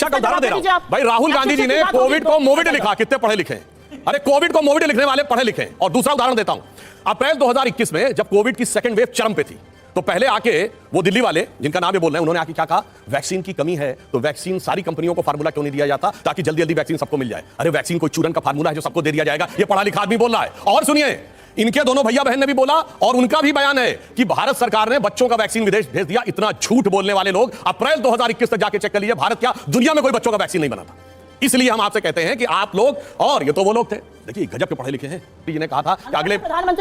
शिक्षा का उदाहरण दे रहा हूं भाई। राहुल गांधी जी ने कोविड को मोविड लिखा, कितने पढ़े लिखे हैं। अरे कोविड को मोविड लिखने वाले पढ़े लिखे हैं। और दूसरा उदाहरण देता हूं, अप्रैल 2021 में जब कोविड की सेकंड वेव चरम पे थी, तो पहले आके वो दिल्ली वाले जिनका नाम ये बोल रहे हैं, उन्होंने आके क्या कहा, वैक्सीन की कमी है तो वैक्सीन सारी कंपनियों को फार्मूला क्यों नहीं दिया जाता ताकि जल्दी जल्दी वैक्सीन सबको मिल जाए। अरे वैक्सीन कोई चूरन का फार्मूला है जो सबको दे दिया जाएगा? ये पढ़ा लिखा आदमी बोल रहा है। और सुनिए, इनके दोनों भैया बहन ने भी बोला और उनका भी बयान है कि भारत सरकार ने बच्चों का वैक्सीन विदेश भेज दिया। इतना झूठ बोलने वाले लोग अप्रैल 2021 तक जाके चेक कर लीजिए, भारत क्या दुनिया में कोई बच्चों का वैक्सीन नहीं बना था। इसलिए हम आपसे कहते हैं कि आप लोग, और ये तो वो लोग थे, देखिए गजब के पढ़े लिखे हैं, जी ने कहा था कि अगले अरे जवाब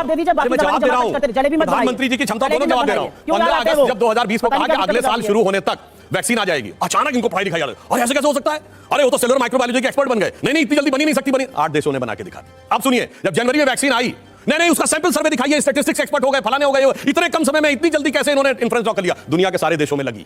दे दीजिए, जवाब दे रहा हूं, प्रधानमंत्री जी की क्षमता को जवाब दे रहा हूं। 15 अगस्त जब 2020 को कहा कि अगले साल शुरू होने तक वैक्सीन आ जाएगी, अचानक इनको पढ़ाई लिखाई याद और ऐसे कैसे हो सकता है? अरे वो तो सेलुलर माइक्रोबायोलॉजी के एक्सपर्ट बन गए। नहीं इतनी जल्दी बनी नहीं सकती, बनी 8 देशों ने बना के दिखा दी। अब सुनिए, जब जनवरी में वैक्सीन आई, नहीं उसका सैंपल सर्वे दिखाइए, स्टैटिस्टिक्स एक्सपर्ट हो गए, फलाने हो गए, इतने कम समय में इतनी जल्दी कैसे इन्होंने इन्फ्लुएंस ड्रॉ कर लिया? दुनिया के सारे देशों में लगी।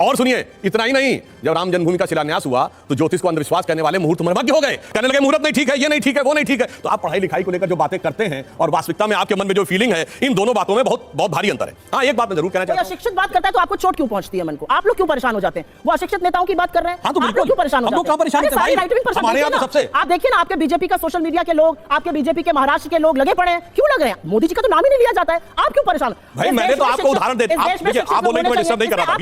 और सुनिए, इतना ही नहीं, जब राम जन्मभूमि का शिलान्यास हुआ तो ज्योतिष को अंधविश्वास करने वाले मुहूर्त मर्मज्ञ हो गए, कहने लगे मुहूर्त नहीं ठीक है, ये नहीं ठीक है, वो नहीं ठीक है। तो आप पढ़ाई लिखाई को लेकर जो बातें करते हैं और वास्तविकता में आपके मन में जो फीलिंग है, इन दोनों बातों में बहुत बहुत भारी अंतर है। हाँ, एक बात मैं जरूर कहना चाहता हूं, अशिक्षित बात करता है तो आपको चोट क्यों पहुंचती है मन को? आप लोग क्यों परेशान हो जाते हैं? वो अशिक्षित नेताओं की बात कर रहे हैं, हाँ, तो आप लोग क्यों परेशान हो जाते हैं? हमारे यहाँ तो सबसे, आप देखिए ना, आपके बीजेपी का सोशल मीडिया के लोग, आपके बीजेपी के महाराष्ट्र के लोग लगे पड़े हैं। क्यों लग रहे हैं? मोदी जी का तो नाम ही नहीं लिया जाता है, आप क्यों परेशान? भाई मैंने तो आपको उदाहरण दे दिया, आप बोले कि मैं डिस्टर्ब नहीं कर रहा था,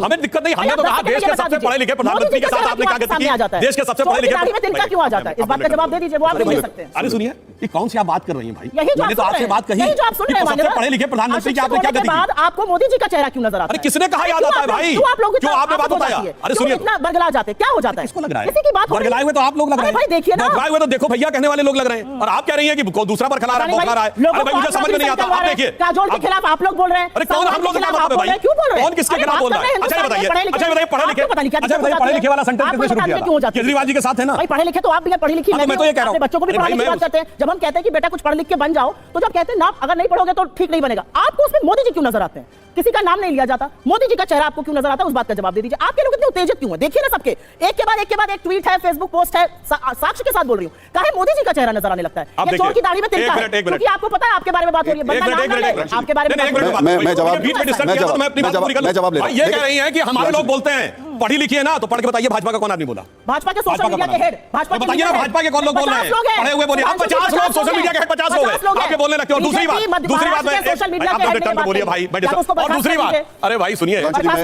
हमें दिक्कत नहीं, हमने तो कहा देश के सबसे पढ़े लिखे प्रधानमंत्री के साथ आपने क्या गलती की? देश के सबसे पढ़े लिखे तिनका क्यों आ जाता है? इस बात का जवाब दे दीजिए, वो आप नहीं दे सकते। अरे सुनिए, ये कौन सी आप बात कर रही हैं भाई? मैंने तो आपसे बात कही, जो आप सुन रहे हैं, सबसे पढ़े लिखे प्रधानमंत्री की आपने क्या गलती की? आपको मोदी जी का चेहरा क्यों नजर आता है? अरे किसने कहा याद आता है भाई? क्यों आपने बात बताया? अरे सुनिए, इतना बरगला जाते, क्या हो जाता है? किसको लग रहा है? किसी की बात बरगलाए हुए तो आप लोग लग रहे हैं भाई। देखिए ना, बरगलाए हुए तो देखो भैया कहने वाले लोग लग रहे हैं, और आप कह रही हैं कि दूसरा बरखला रहा है, बौखला रहा है। अरे भाई मुझे समझ में नहीं आता, आप देखिए काजोल के खिलाफ आप लोग बोल रहे हैं। अरे कौन हम लोग के खिलाफ है भाई? क्यों बोल रहे हैं? कौन किसके खिलाफ बोल रहा है? अच्छा बताइए, पढ़े लिखे वाला सेंटेंस किसने शुरू किया? केजरीवाल जी के साथ है ना भाई। पढ़े लिखे तो आप भी, पढ़ी लिखी मैं तो ये कह रहा हूं, बच्चों को भी पढ़ाने की बात करते हैं। जब हम कहते हैं कि बेटा कुछ पढ़ लिख के बन जाओ, तो जब कहते हैं ना अगर नहीं पढ़ोगे तो ठीक नहीं बनेगा, आपको उसमें मोदी जी क्यों नजर आते हैं? किसी का नाम नहीं लिया जाता, मोदी जी का चेहरा आपको क्यों नजर आता है? उस बात का जवाब दे दीजिए। आपके लोग इतने उत्तेजित क्यों हैं? देखिए ना, सबके एक के बाद एक ट्वीट है, फेसबुक पोस्ट है, साक्ष्य के साथ बोल रही हूं, काहे मोदी जी का चेहरा नजर आने लगता है? ये चोर की दाढ़ी में तिनका है, क्योंकि आपको पता है आपके बारे में बात हो रही है, आपके बारे में। मैं जवाब ले रहा हूं। ये कह रही है कि हमारे लोग बोलते हैं पढ़ी लिखी है ना, तो पढ़ के बताइए भाजपा का कौन आदमी बोला? भाजपा के सोशल मीडिया के हेड, भाजपा बताइए ना, भाजपा के कौन लोग बोल रहे हैं? पढ़े हुए बोलिए। आप 50 लोग सोशल मीडिया के हेड, 50 लोग हैं, आप ये बोलने लगते हो। दूसरी बात आप बोलिए भाई, और दूसरी बात, अरे भाई सुनिए,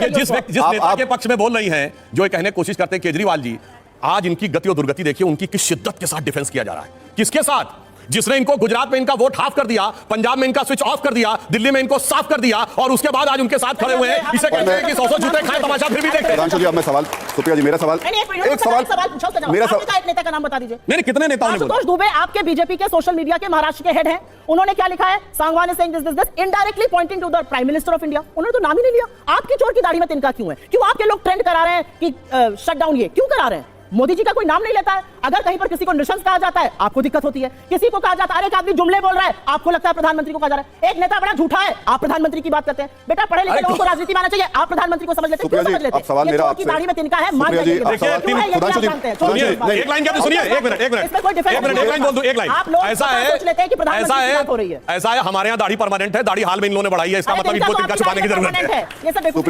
जिस नेता के पक्ष में बोल रही हैं, जो ये कहने की कोशिश करते हैं केजरीवाल जी, आज इनकी गति और दुर्गति देखिए, उनकी किस शिद्दत के साथ डिफेंस किया जा रहा है। किसके साथ? जिसने इनको गुजरात में इनका वोट हाफ कर दिया, पंजाब में इनका स्विच ऑफ कर दिया, दिल्ली में इनको साफ कर दिया, और उसके बाद आज उनके साथ खड़े हुए हैं। इसे कहते हैं कि 100 जूते खाए तमाशा फिर भी देखते हैं। जी, अब मैं सवाल, सुप्रिया जी मेरा सवाल, एक सवाल मेरा एक नेता का नाम बता दीजिए। नहीं, कितने नेताओं ने बोला? आशुतोष दुबे आपके बीजेपी के सोशल मीडिया के महाराष्ट्र के हेड हैं, उन्होंने क्या लिखा है? Sangwan is saying this indirectly pointing to the prime minister of India. उन्होंने तो नाम ही नहीं लिया। आपकी चोर की दाढ़ी में तिनका क्यों है? क्यों आपके लोग ट्रेंड करा रहे हैं कि शट डाउन? ये क्यों करा रहे हैं? मोदी जी का कोई नाम नहीं लेता है। अगर कहीं पर किसी को नृशंस कहा जाता है, आपको दिक्कत होती है। किसी को कहा जाता है, अरे एक आदमी जुमले बोल रहा है, आपको लगता है प्रधानमंत्री को कहा जा रहा है। एक नेता बड़ा झूठा है, आप प्रधानमंत्री की बात करते हैं। बेटा पढ़े लिखे लोगों को राजनीति में आना चाहिए, आप प्रधानमंत्री को समझ लेते हैं। क्यों समझ लेते हैं? सवाल मेरा आपसे, दाढ़ी में तिनका है, मान लीजिए। एक लाइन क्या सुनिए, एक लाइन बोल दूं, एक लाइन। ऐसा है हमारे यहाँ दाढ़ी परमानेंट है, दाढ़ी हाल में इन लोगों ने बढ़ाई है, इसका मतलब इनको तिनका छुपाने की जरूरत है।